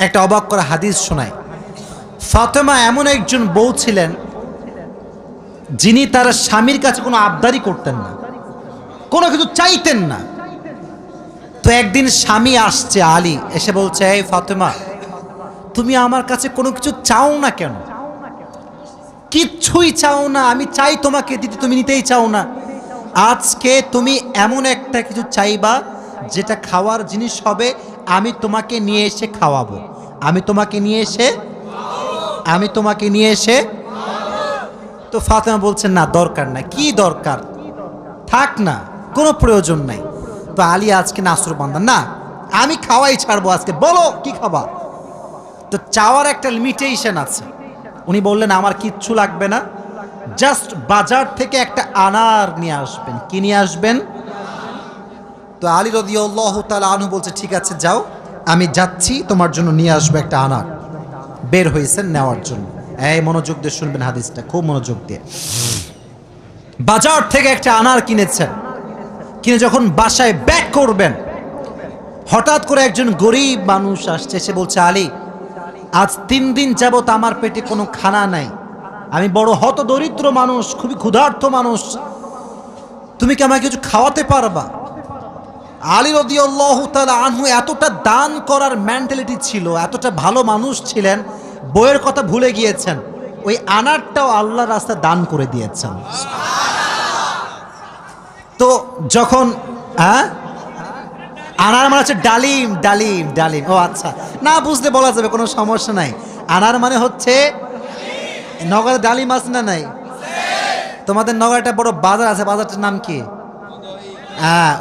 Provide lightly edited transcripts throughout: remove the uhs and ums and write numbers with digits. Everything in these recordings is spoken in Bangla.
একটা অবাক করা হাদিস শোনায়। ফাতেমা এমন একজন বউ ছিলেন যিনি তার স্বামীর কাছে কোনো আবদারি করতেন না, কোনো কিছু চাইতেন না। তো একদিন স্বামী আসছে আলী, এসে বলছে, এই ফাতেমা, তুমি আমার কাছে কোনো কিছু চাও না কেন? কিচ্ছুই চাও না, আমি চাই তোমাকে দিতে, তুমি নিতেই চাও না। আজকে তুমি এমন একটা কিছু চাইবা যেটা খাওয়ার জিনিস হবে, আমি তোমাকে নিয়ে এসে খাওয়াবো, আমি তোমাকে নিয়ে এসে। তো ফাতেমা বলছেন, না দরকার নাই। কি দরকার? থাক না, কোনো প্রয়োজন নাই। তো আলী আজকে নাসরবান্দা, না আমি খাওয়াই ছাড়বো আজকে, বলো কি খাবা। তো চাওয়ার একটা লিমিটেশন আছে। উনি বললেন, আমার কিচ্ছু লাগবে না, জাস্ট বাজার থেকে একটা আনার নিয়ে আসবেন। কি নিয়ে আসবেন? তো আলী রাদিয়াল্লাহু তাআলা আনহু বলছে, ঠিক আছে যাও, আমি যাচ্ছি, তোমার জন্য নিয়ে আসবো একটা আনার। বের হয়েছেন নেওয়ার জন্য। এই মনোযোগ দিয়ে শুনবেন হাদিসটা, খুব মনোযোগ দিয়ে। বাজার থেকে একটা আনার কিনেছেন, কিনে যখন বাসায় ব্যাক করবেন, হঠাৎ করে একজন গরিব মানুষ আসছে, সে বলছে, আলী, আজ 3 দিন যাবত আমার পেটে কোনো খানা নাই, আমি বড় হতদরিদ্র মানুষ, খুবই ক্ষুধার্ত মানুষ, তুমি কি আমাকে কিছু খাওয়াতে পারবা? আলী রাদিয়াল্লাহু তাআলা আনহু এতটা দান করার মেন্টালিটি ছিল, এতটা ভালো মানুষ ছিলেন, বইয়ের কথা ভুলে গিয়েছেন, ওই আনারটাও আল্লাহর রাস্তায় দান করে দিয়েছেন। তো যখন আনার মানে হচ্ছে ডালিম, ডালিম, ডালিম। ও আচ্ছা, না বুঝতে বলা যাবে, কোনো সমস্যা নাই। আনার মানে হচ্ছে, নগরে ডালিম আছে না নাই? তোমাদের নগরে একটা বড় বাজার আছে, বাজারটার নাম কি?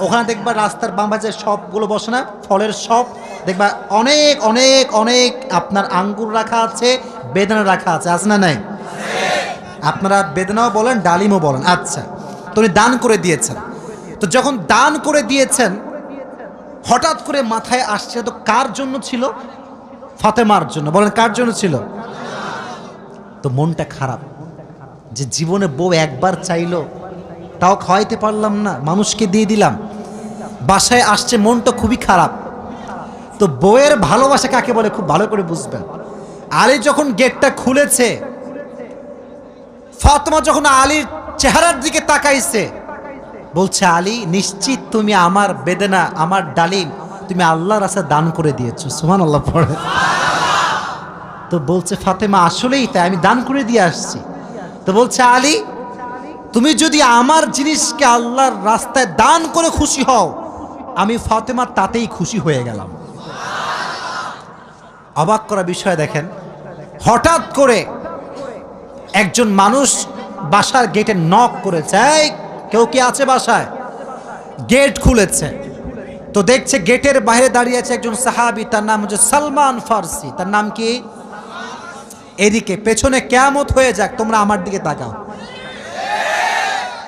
ওখানে দেখবা রাস্তার বাম পাশে সবগুলো বসে না, ফলের সব দেখবা, অনেক অনেক অনেক আপনার আঙ্গুর রাখা আছে, বেদানা রাখা আছে, আছে না নাই? আপনারা বেদানাও বলেন, ডালিমও বলেন। আচ্ছা, তো উনি দান করে দিয়েছেন। তো যখন দান করে দিয়েছেন, হঠাৎ করে মাথায় আসছে, তো কার জন্য ছিল? ফাতেমার জন্য। বলেন, কার জন্য ছিল? তো মনটা খারাপ যে জীবনে বউ একবার চাইলো, তাও খাওয়াইতে পারলাম না, মানুষকে দিয়ে দিলাম। বাসায় আসছে, মনটা খুবই খারাপ। তো বউয়ের ভালোবাসা কাকে বলে খুব ভালো করে বুঝবেন। আলী যখন গেটটা খুলেছে, ফাতেমা যখন আলীর চেহারার দিকে তাকাইছে, বলছে, আলী, নিশ্চিত তুমি আমার বেদনা, আমার ডালিম তুমি আল্লাহর রাস্তায় দান করে দিয়েছো। সুবহানাল্লাহ পড়ে। তো বলছে ফাতেমা, আসলেই তাই, আমি দান করে দিয়ে আসছি। তো বলছে, আলী, তুমি যদি আমার জিনিসকে আল্লাহর রাস্তায় দান করে খুশি হও, আমি ফাতেমা তাতেই খুশি হয়ে গেলাম। অবাক করা বিষয় দেখেন, হঠাৎ করে একজন মানুষ বাসার গেটে নক করেছে, এই কেউ কি আছে বাসায়? গেট খুলেছে, তো দেখছে গেটের বাইরে দাঁড়িয়ে আছে একজন সাহাবী, তার নাম হচ্ছে সালমান ফারসি। তার নাম কি? এদিকে পেছনে কিয়ামত হয়ে যাক, তোমরা আমার দিকে তাকাও।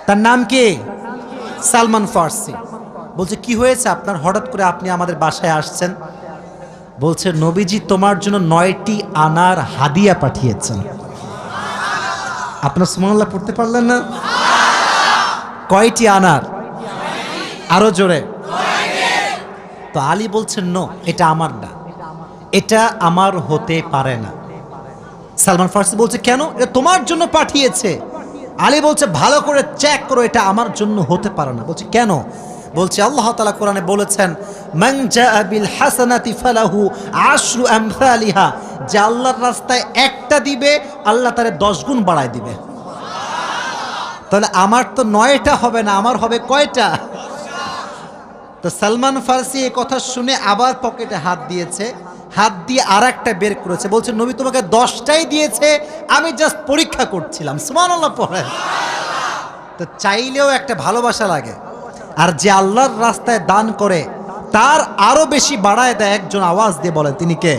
তার নাম কি? সালমান ফারসি। বলছে, কি হয়েছে আপনার, হঠাৎ করে আপনি আমাদের বাসায় আসছেন? বলছে, নবীজি তোমার জন্য 9টি আনার হাদিয়া পাঠিয়েছেন। আপনার সুবহানাল্লাহ পড়তে পারলেন না? কয়টি আনার? আরো জোরে। তো আলী বলছেন, নো, এটা আমার না, এটা আমার হতে পারে না। সালমান ফারসি বলছে, কেন? এটা তোমার জন্য পাঠিয়েছে। আলী বলছে, ভালো করে চেক করো, এটা আমার জন্য হতে পারে না। বলছে, কেন? বলছে, আল্লাহ তাআলা কোরআনে বলেছেন, মান জাআ বিল হাসানাতি ফালাহু আশরু আমসালিহা, যে আল্লাহর রাস্তায় একটা দিবে, আল্লাহ তারে 10 গুণ বাড়ায় দিবে। তাহলে আমার তো 9টা হবে না, আমার হবে কয়টা? তো সালমান ফারসি এই কথা শুনে আবার পকেটে হাত দিয়েছে, হাত দিয়ে আর একটা বের করেছে, বলছে, নবী তোমাকে 10টাই দিয়েছে, আমি জাস্ট পরীক্ষা করছিলাম। সুবহানাল্লাহ পড়ে। তো চাইলেও একটা ভালোবাসা লাগে, আর যে আল্লাহর রাস্তায় দান করে তার আরো বেশি বাড়ায় দেয়। একজন আওয়াজ দিয়ে বলেন, তিনি কে?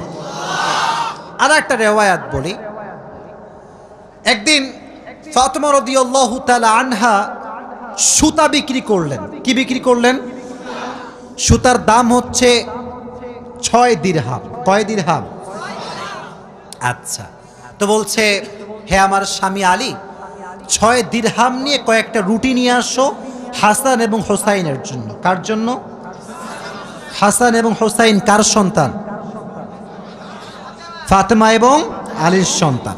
আর একটা রেওয়ায়াত বলি, একদিন ফাতেমা রাদিয়াল্লাহু তাআলা আনহা সুতা বিক্রি করলেন। কি বিক্রি করলেন? সুতার দাম হচ্ছে 6 দিরহাম। কয় দিরহাম? আচ্ছা, তো বলছে, হে আমার স্বামী আলী, 6 দিরহাম নিয়ে কয়েকটা রুটি নিয়ে আসো হাসান এবং হোসাইনের জন্য। কার জন্য? হাসান এবং হোসাইন কার সন্তান? ফাতেমা এবং আলীর সন্তান।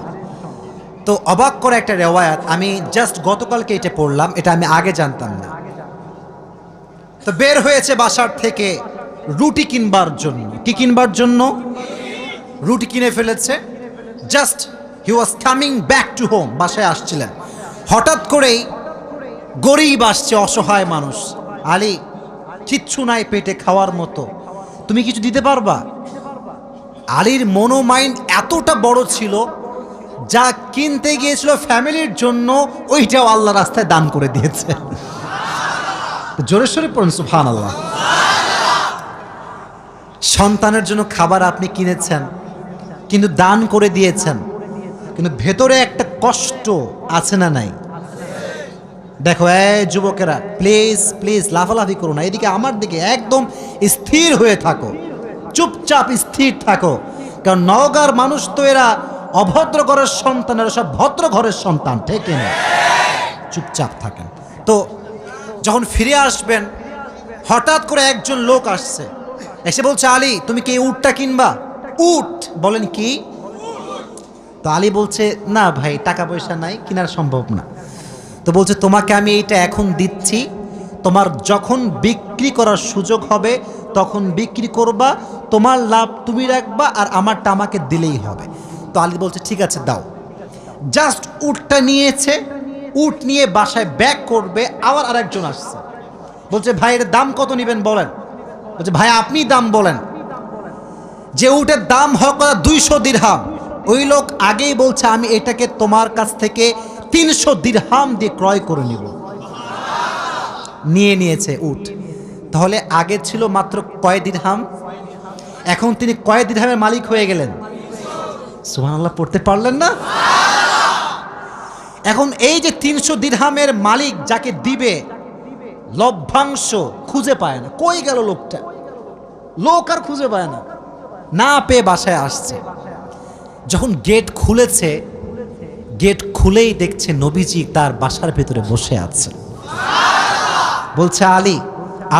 তো অবাক করে একটা রেওয়ায়াত, আমি জাস্ট গতকালকে এটা পড়লাম, এটা আমি আগে জানতাম না। তো বের হয়েছে বাসার থেকে রুটি কিনবার জন্য। কি কিনবার জন্য? রুটি কিনে ফেলেছে। Just he was coming back to home, বাসায় আসছিলেন। হঠাৎ করেই গরিব আসছে, অসহায় মানুষ। আলী, কিচ্ছু নাই পেটে খাওয়ার মতো, তুমি কিছু দিতে পারবা? আলীর মনোমাইন্ড এতটা বড় ছিল, যা কিনতে গিয়েছিল ফ্যামিলির জন্য ওইটাও আল্লাহ রাস্তায় দান করে দিয়েছে। জোরে সোরে পড়ুন সুবহানাল্লাহ। সন্তানের জন্য খাবার আপনি কিনেছেন, কিন্তু দান করে দিয়েছেন, কিন্তু ভেতরে একটা কষ্ট আছে না নাই? দেখো এই যুবকেরা, প্লিজ প্লিজ লাফালাফি করো না, এদিকে আমার দিকে একদম স্থির হয়ে থাকো, চুপচাপ স্থির থাকো। কারণ নওগাঁর মানুষ তো এরা অভদ্র ঘরের সন্তান, এরা সব ভদ্র ঘরের সন্তান, ঠিক না? চুপচাপ থাকেন। তো যখন ফিরে আসবেন, হঠাৎ করে একজন লোক আসছে, এসে বলছে, আলী তুমি কি এই উটটা কিনবা? উট? বলেন কি? তো আলী বলছে, না ভাই, টাকা পয়সা নাই, কেনার সম্ভব না। তো বলছে, তোমাকে আমি এইটা এখন দিচ্ছি, তোমার যখন বিক্রি করার সুযোগ হবে তখন বিক্রি করবা, তোমার লাভ তুমি রাখবা, আর আমারটা আমাকে দিলেই হবে। তো আলী বলছে, ঠিক আছে দাও। জাস্ট উটটা নিয়েছে, উট নিয়ে বাসায় ব্যাক করবে, আবার আরেকজন আসছে, বলছে, ভাই এর দাম কত নেবেন বলেন? বলছে, ভাই আপনি দাম বলেন। যে উটের দাম হোক 200 দিরহাম, ওই লোক আগেই বলছে, আমি এটাকে তোমার কাছ থেকে 300 দিরহাম দিয়ে ক্রয় করে নিব। নিয়ে নিয়েছে উট। তাহলে আগে ছিল মাত্র কয় দিরহাম, এখন তিনি কয় দিরহামের মালিক হয়ে গেলেন? সুবহানাল্লাহ পড়তে পারলেন না? এখন এই যে 300 দিরহামের মালিক যাকে দিবে, লভ্যাংশ খুঁজে পায় না। কই গেল লোকটা? লোক আর খুঁজে পায় না, না পেয়ে বাসায় আসছে। যখন গেট খুলেছে, গেট খুলেই দেখছে নবীজি তার বাসার ভেতরে বসে আছে। বলছে, আলী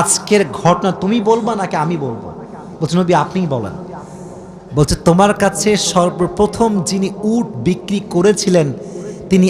আজকের ঘটনা তুমি বলবা নাকি আমি বলবো? বলছে, নবী আপনিই বলেন। বলছে, তোমার কাছে সর্বপ্রথম যিনি উট বিক্রি করেছিলেন তিনি